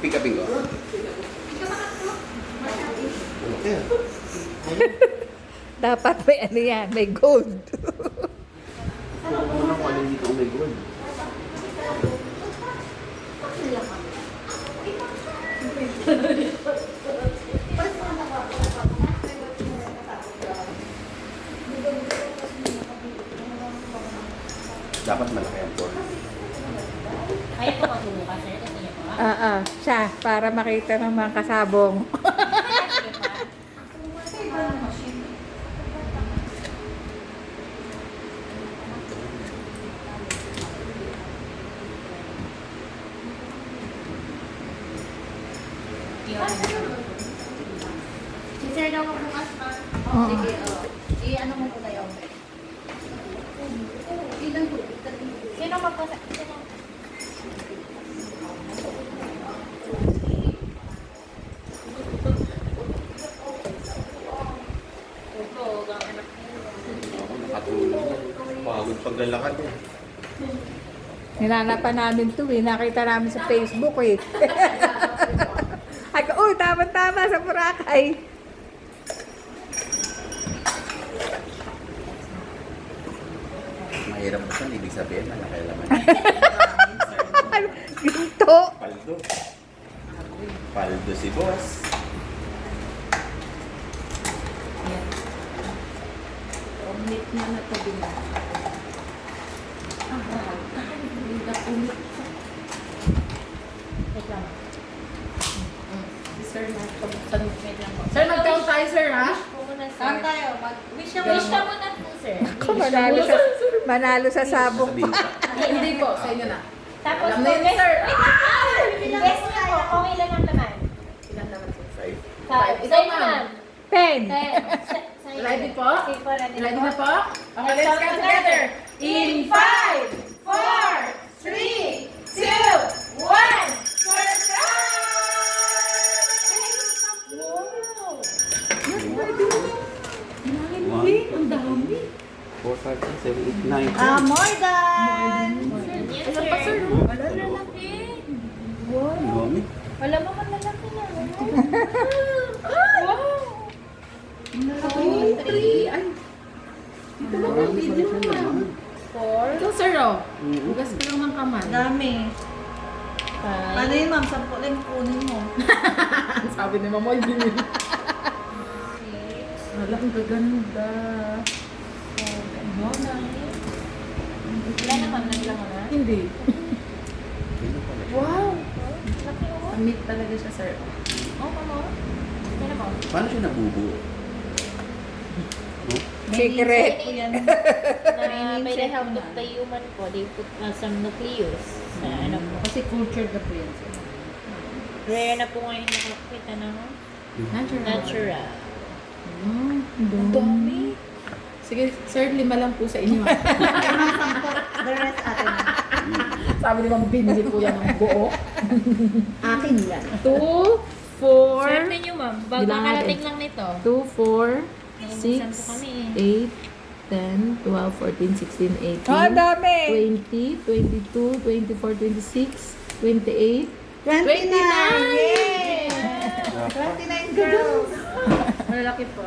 Pick upin ko. Okay. Dapat may ano yan, may gold. Huwag mo na kung alin dito ang may gold. Dapat malaki ang gold. Kaya po magbubukas, sir. Gusto niyo po? Siya, para makita ng mga kasabong. Si sir daw magbukas pa. Oo. Sige, i-ano mo po tayo. Sino magbukas? Sino? Ako, nakatulog. Pagod paglalakad eh. Ninanapan namin to eh. Nakita namin sa Facebook eh. Ay, uy, tama-tama sa Boracay. Mahirap pa siya, ibig sabihin, malaki laman. Ginto. Paldo. Paldo si boss. Omit na na to din. Wait lang. Sir, Wait lang po. Sir, mag-count tayo, sir, ha? Wish po muna, sir. Saan tayo? Mag-wish ka Wish ka muna po, sir. Ako, manalo sa sabong Sabihin pa. ka. Hindi po, sa inyo na. Tapos Alam na yun, sir. Guess niyo po kung ilan ang laman. Ilan naman po? 5. Five. Ikaw, Sa'yo ma'am. naman. 10. Sa'yo. Ready po? Okay po, ready Ready po. na po? Okay, let's count together. In 5, 4, 3, 2, 1. Ang dami. 4, 5, 6, 7, 8, 9. More than. Yan, Ano pa, sir? Wala na laki. Dami. Wala mo man lalaki na. Ay, 3. Ay, Marami pa rin siya naman. 4, ito, sir, oh. Mm. Hugas ka lang ng kamay. Dami. Paano 5, yun, ma'am? 10 lang kunin mo. Sabi ni Mama, hindi nila. 6, Wala, ang gaganda. 7, 9. Wala naman, naglang na. Hindi. Sino pala siya? Wow! Laki ako. Amit talaga siya, sir. Oh, mama. Yan ako. Paano siya nabubuo? No? Secret. Po yan. By the help of the human po, they put some nucleus sa ano po. Kasi cultured na po yan, sir. Rare na po ngayon nakakita na Natural. natural. Ang dami. Sige, sir, 5 lang po sa inyo. The rest atin. Sabi ni Ma'am, binili po yan ng buo. Akin yan. 2, 4, Swerte nyo, ma'am. Bago Bilangan karating eh. lang nito. 2, 4, Naubusan po 6, kami 8, 10, 12, 14, 16, 18, Oh, ang dami. 20, 22, 24, 26, 28, 29! 29! Yay! 29 girls! Malalaki po.